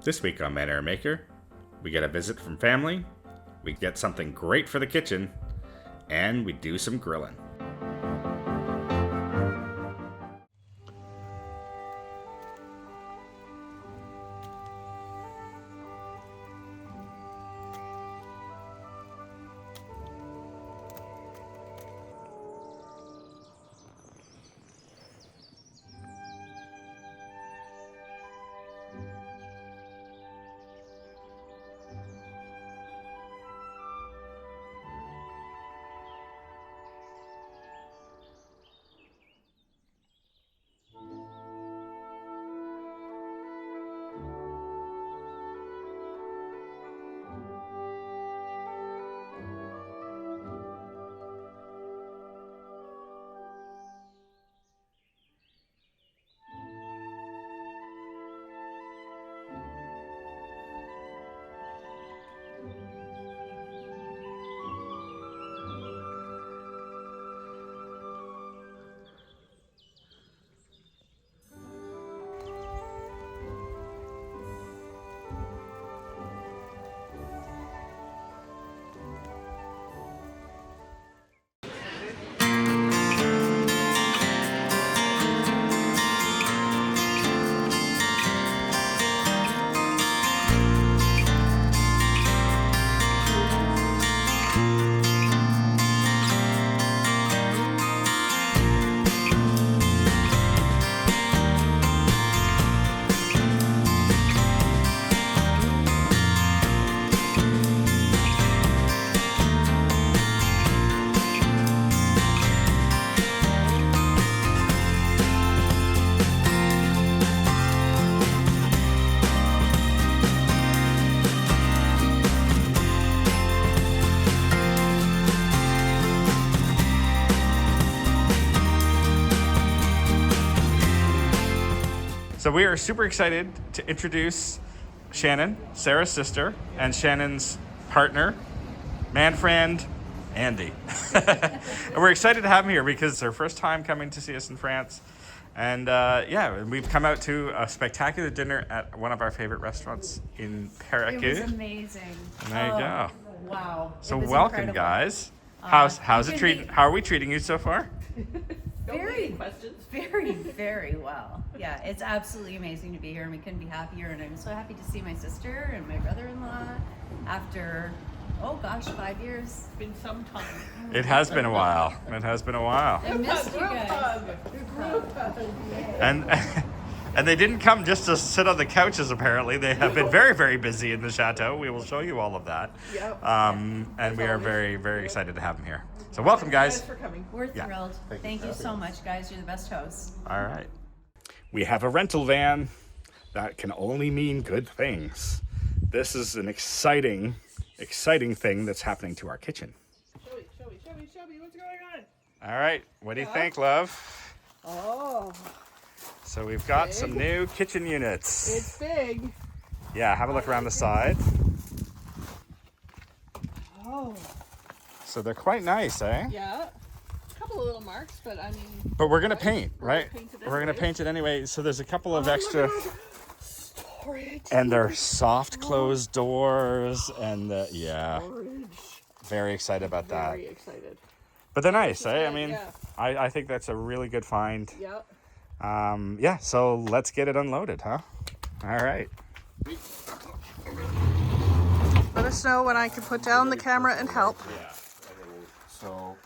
This week on Manor Maker, we get a visit from family, we get something great for the kitchen, and we do some grilling. So we are super excited to introduce Shannon, Sarah's sister, and Shannon's partner, man friend, Andy. And we're excited to have him here because it's their first time coming to see us in France. And yeah, we've come out to a spectacular dinner at one of our favorite restaurants in Paris. It was amazing. There you go. Wow. So welcome, incredible. Guys. How's it treating? How are we treating you so far? Very well. Yeah, it's absolutely amazing to be here, and we couldn't be happier. And I'm so happy to see my sister and my brother-in-law after, oh gosh, 5 years. It's been some time. It has been a while. It has been a while. I missed you guys. And they didn't come just to sit on the couches, apparently. They have been very, very busy in the chateau. We will show you all of that. Yep. And we are very, very excited to have them here. So welcome, guys. Thanks for coming. We're thrilled. Thank you so much, guys. You're the best hosts. All right. We have a rental van. That can only mean good things. This is an exciting thing that's happening to our kitchen. Show me. What's going on? All right. What do you think, love? Oh. So we've got some new kitchen units. It's big. Yeah, have a look around the side. Oh. So they're quite nice, eh? Yeah. A couple of little marks, but I mean. But we're gonna paint, right? We're gonna paint it anyway. So there's a couple of extra. Storage. And they're soft closed doors, and Storage. Very excited about that. Very excited. But they're nice, eh? I mean, yeah. I think that's a really good find. Yep. Yeah, so let's get it unloaded, huh? All right. Let us know when I can put down the camera and help. Yeah. So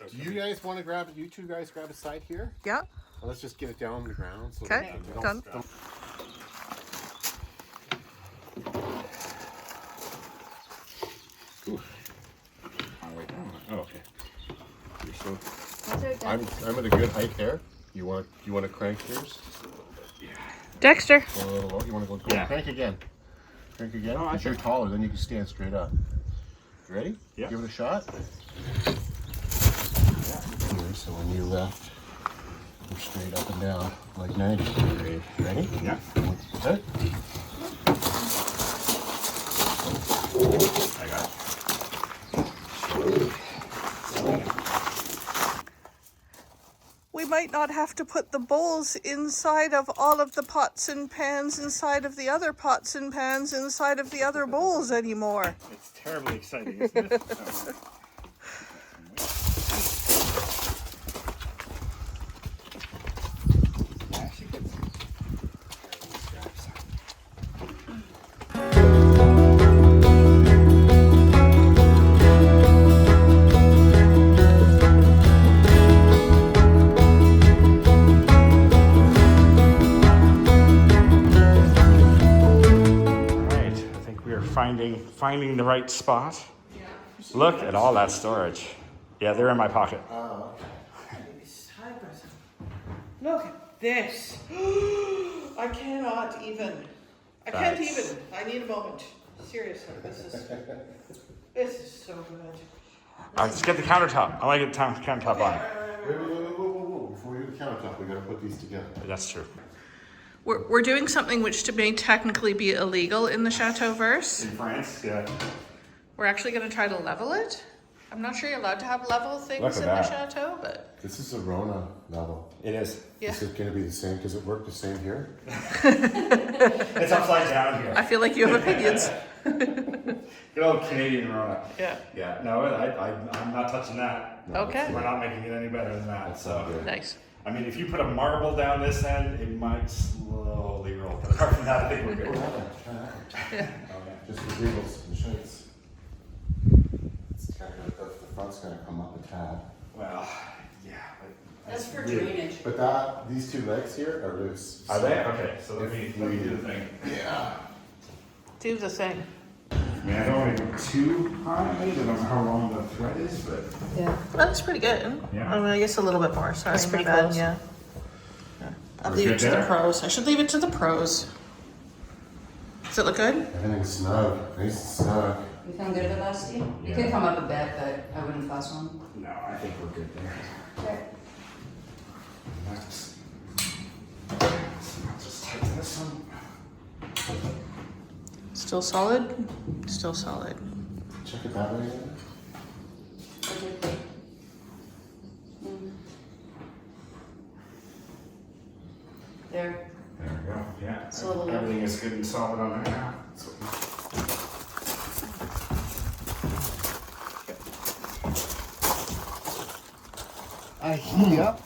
do you guys want to grab it? You two guys grab a side here? Yeah. Well, let's just get it down on the ground. So Okay, done. Oh, okay. So I'm at a good height there. You want to crank yours? Dexter. Go a little low. You want to go Yeah. crank again? Crank again. Oh, If you're taller, then you can stand straight up. You ready? Yeah. Give it a shot. Here, so when you left, go straight up and down like 90 degrees. Ready? Yeah. Good. I got it. We might not not have to put the bowls inside of all of the pots and pans inside of the other pots and pans inside of the other bowls anymore. It's terribly exciting, isn't it? Finding the right spot. Yeah. Look at all that storage. Yeah, they're in my pocket. Look at this. I cannot even. I can't even. I need a moment. Seriously, this is so good. Let's get the countertop. I like the countertop on. Whoa. Before we do the countertop, we gotta put these together. That's true. We're doing something which may technically be illegal in the Chateauverse. In France, yeah. We're actually going to try to level it. I'm not sure you're allowed to have level things in the chateau, but... This is a Rona level. It is. Yeah. Is it going to be the same? Does it work the same here? It's upside down here. I feel like you have opinions. Good old Canadian Rona. Yeah. Yeah, no, I'm not touching that. Okay. We're not making it any better than that, so. Nice. I mean, if you put a marble down this end, it might slowly roll. But apart from that, I think we're good. Yeah. Just the giggles and shakes. The front's going to come up a tad. Well, yeah. That's for drainage. But these two legs here are loose. Are they? Okay, so let me do the thing. Yeah. Do the thing. I mean, I don't want to go too high. I don't know how long the thread is, but... Yeah. That's pretty good. Yeah. I mean, I guess a little bit more. Sorry, That's pretty my bad. close. Yeah. I'll We're leave it good to the there? pros. I should leave it to the pros. Does it look good? Everything's snug. Nice and snug. You feeling good with that, Steve? You could come up a bit, but I wouldn't fuss one. No, I think we're good there. Okay. That's... I'll just tighten this one. Still solid? Still solid. Check it that way. Okay. There. There we go, yeah. It's a little- Everything is good and solid on there now. I heat up.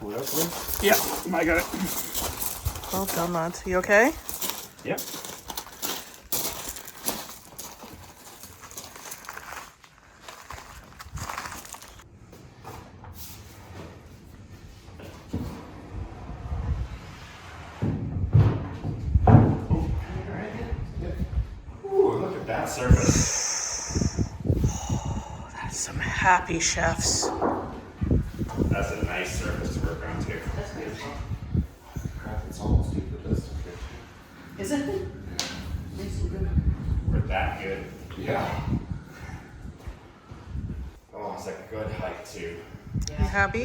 Pull it up, please. Yeah, I got it. Well done, lad. You okay? Yep. Ooh, look at that surface. That's some happy chefs. That's a nice surface to work on too. That's beautiful. Crap, it's almost equidistant here. Is it? Nice and good. We're that good. Yeah. Oh, it's like a good height too. You happy?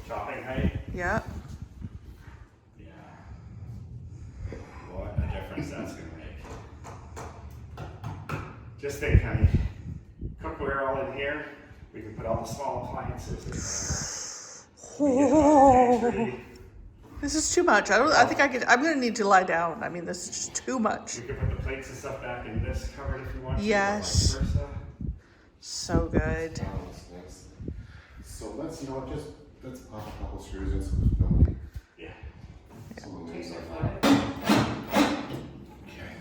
Chopping height. Yeah. Yeah. What a difference that's gonna make. Just think, honey. Cookware all in here. We can put all the small appliances in there. We can get another pantry. This is too much. I think I'm gonna need to lie down. I mean, this is just too much. We can put the plates and stuff back in this cupboard if you want. Yes. To, or vice versa. So good. That was nice. So let's pop a couple screws in so there's no leak. Yeah. Someone Takes leaves their like photo. that. Okay.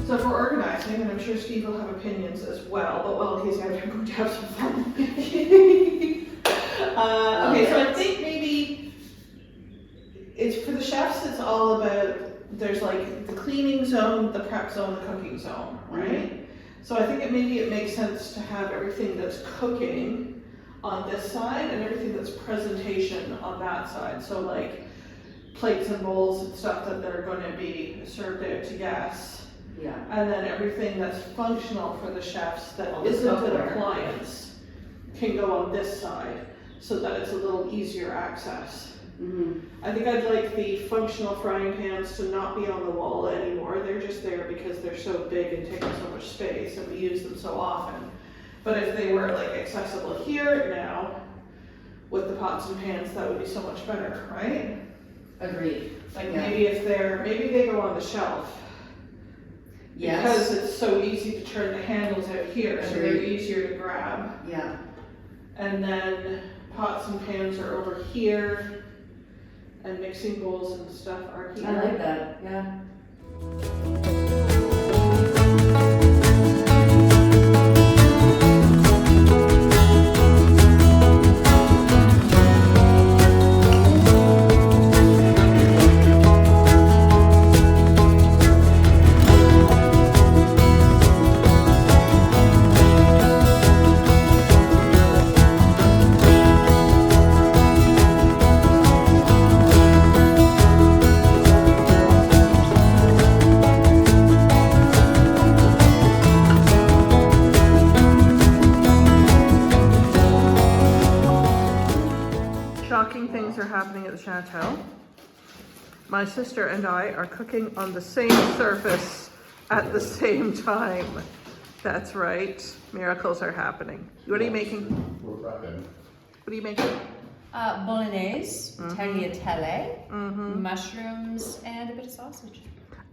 So if we're organizing, and I'm sure Steve will have opinions as well, but well, he's going to have some fun. Okay, so I think maybe it's for the chefs. It's all about there's like the cleaning zone, the prep zone, the cooking zone, right? So I think maybe it makes sense to have everything that's cooking on this side and everything that's presentation on that side. So like plates and bowls and stuff that they're going to be served out to guests. Yeah. And then everything that's functional for the chefs that All the isn't an cookware. appliance can go on this side so that it's a little easier access. I think I'd like the functional frying pans to not be on the wall anymore. They're just there because they're so big and take up so much space and we use them so often. But if they were like accessible here now with the pots and pans, that would be so much better, right? Agreed. Like maybe if maybe they go on the shelf. Yes. Because it's so easy to turn the handles out here, so they're easier to grab. Yeah. And then pots and pans are over here, and mixing bowls and stuff are here. I like that. Yeah. Shocking things are happening at the chateau. My sister and I are cooking on the same surface at the same time. That's right. Miracles are happening. What are you making? We're prepping. What are you making? Bolognese, tagliatelle, mushrooms, and a bit of sausage.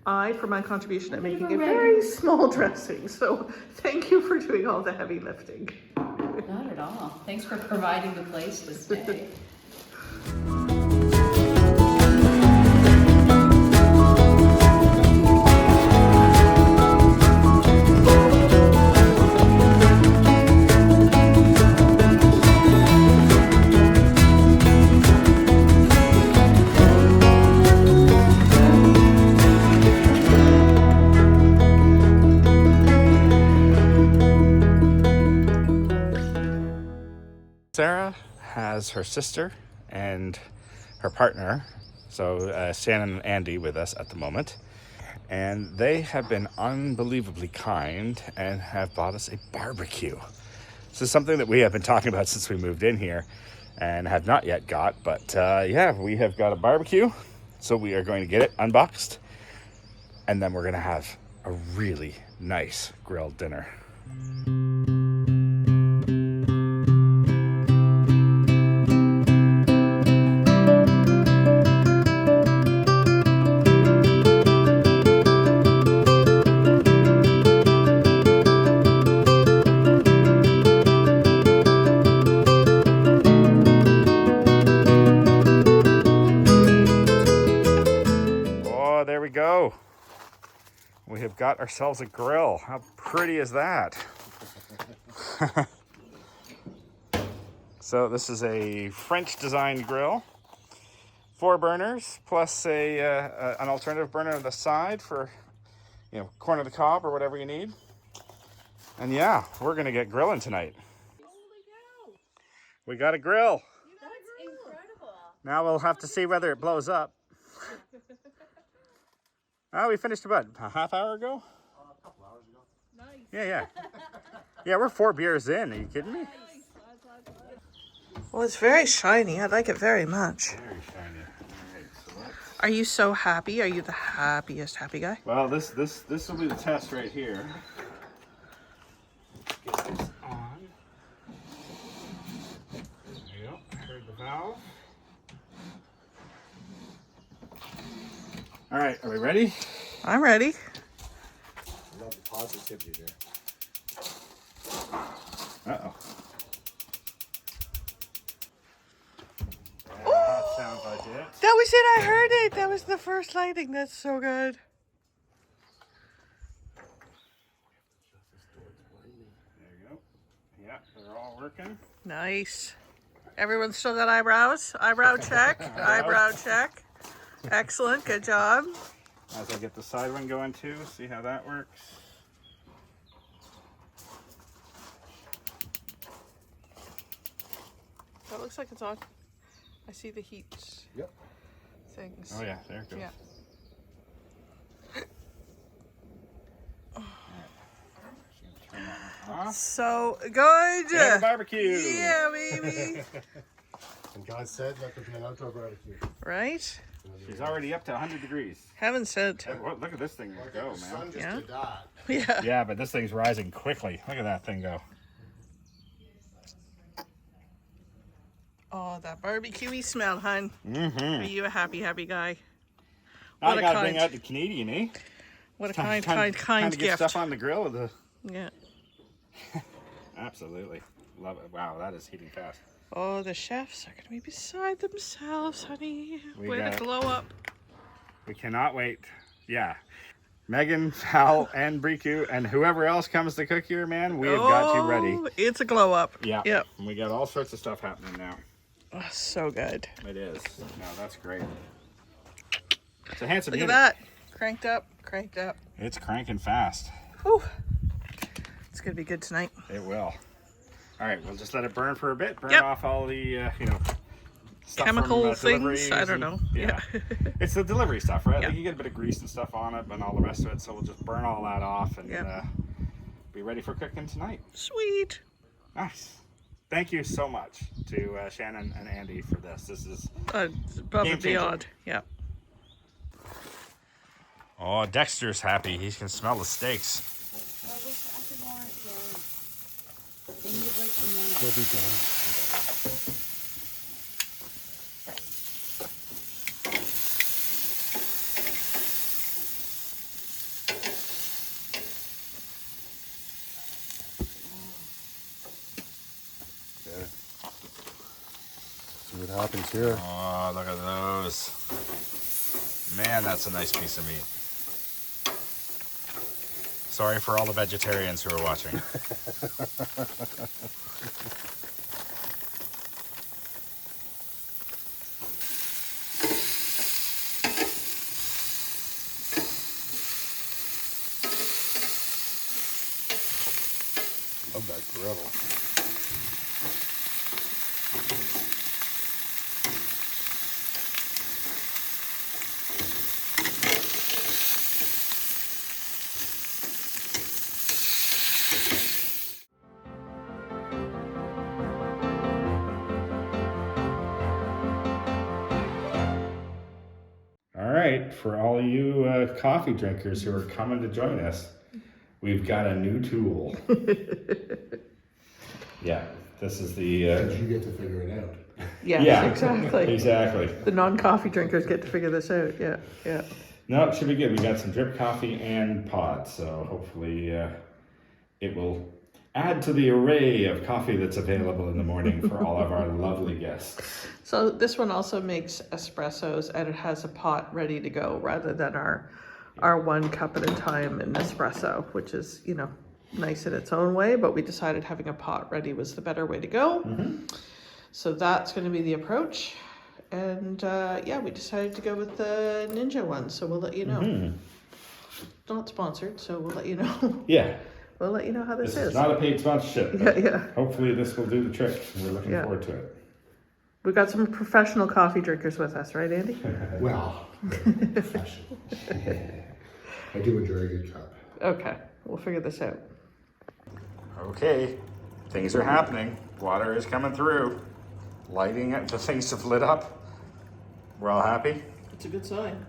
I, for my contribution, am making a very small dressing. So thank you for doing all the heavy lifting. Not at all. Thanks for providing the place to stay. Sara has her sister and her partner, so Shannon and Andy, with us at the moment. And they have been unbelievably kind and have bought us a barbecue. This is something that we have been talking about since we moved in here and have not yet got. But yeah, we have got a barbecue. So we are going to get it unboxed. And then we're going to have a really nice grilled dinner. There we go. We have got ourselves a grill. How pretty is that? So this is a French designed grill. 4 burners plus an alternative burner on the side for, you know, corn of the cob or whatever you need. And yeah, we're gonna get grilling tonight. We got a grill. That's incredible. Now we'll have to see whether it blows up. Oh, we finished about a half hour ago? A couple hours ago. Nice. Yeah. Yeah, we're 4 beers in. Are you kidding me? Well, it's very shiny. I like it very much. Very shiny. All right, so let's... Are you so happy? Are you the happiest happy guy? Well, this will be the test right here. Get this on. There you go. I heard the valve. All right, are we ready? I'm ready. I love the positivity there. Uh-oh. Yeah, that sounds like it. That was it. I heard it. That was the first lighting. That's so good. There you go. Yeah, they're all working. Nice. Everyone's still got eyebrows? Eyebrow check. Eyebrow check. Excellent. Good job. As I get the side one going too, see how that works. That looks like it's on. I see the heat things. Oh yeah, there it goes. Yeah. So good. Yeah, the barbecue. Yeah, baby. And God said that could be an outdoor barbecue. Right? She's already up to 100 degrees. Haven't said. Hey, look at this thing go, The man. sun just Yeah. did that. Yeah. Yeah, but this thing's rising quickly. Look at that thing go. Oh, that barbecue-y smell, hun. Mm-hmm. Are you a happy guy? I What a gotta bring kind- out the Canadian, eh? What a Time kind to get gift. stuff on the grill. With the... Yeah. Absolutely. Love it. Wow, that is heating fast. Oh, the chefs are going to be beside themselves, honey. We Way to got- glow up. We cannot wait. Yeah. Megan, Hal, and Briku, and whoever else comes to cook here, man, we have got you ready. Oh, it's a glow up. Yeah. Yep. And we got all sorts of stuff happening now. Oh, so good. It is. No, that's great. It's a handsome Look at unit. that. Cranked up, cranked up. It's cranking fast. Whew. It's going to be good tonight. It will. All right, we'll just let it burn for a bit. Burn Yep. off all the, stuff Chemical from, things? deliveries I don't and- know. Yeah. It's the delivery stuff, right? Yeah. Like you get a bit of grease and stuff on it and all the rest of it. So we'll just burn all that off and Yeah. be ready for cooking tonight. Sweet. Nice. Thank you so much to Shannon and Andy for this. This is Above Game and changer. beyond. Yeah. Oh, Dexter's happy. He can smell the steaks. We'll be done. Good. See what happens here. Oh, look at those. Man, that's a nice piece of meat. Sorry for all the vegetarians who are watching. Love that griddle. All right, for all you coffee drinkers who are coming to join us, we've got a new tool. Yeah, this is the. But you get to figure it out. Yes, Yeah, exactly. Exactly. The non-coffee drinkers get to figure this out. Yeah, yeah. No, it should be good. We got some drip coffee and pods, so hopefully it will add to the array of coffee that's available in the morning for all of our lovely guests. So this one also makes espressos, and it has a pot ready to go rather than our 1 cup at a time in espresso, which is, you know, nice in its own way, but we decided having a pot ready was the better way to go. So that's going to be the approach. And yeah, we decided to go with the Ninja one, so we'll let you know. Not sponsored, so we'll let you know. Yeah, We'll let you know how this this is is. not a paid sponsorship. Yeah, but yeah. Hopefully this will do the trick. We're looking Yeah. forward to it. We've got some professional coffee drinkers with us, right, Andy? Well, professional. I do enjoy a good cup. Okay, we'll figure this out. Okay, things are happening. Water is coming through. Lighting, the things have lit up. We're all happy. It's a good sign.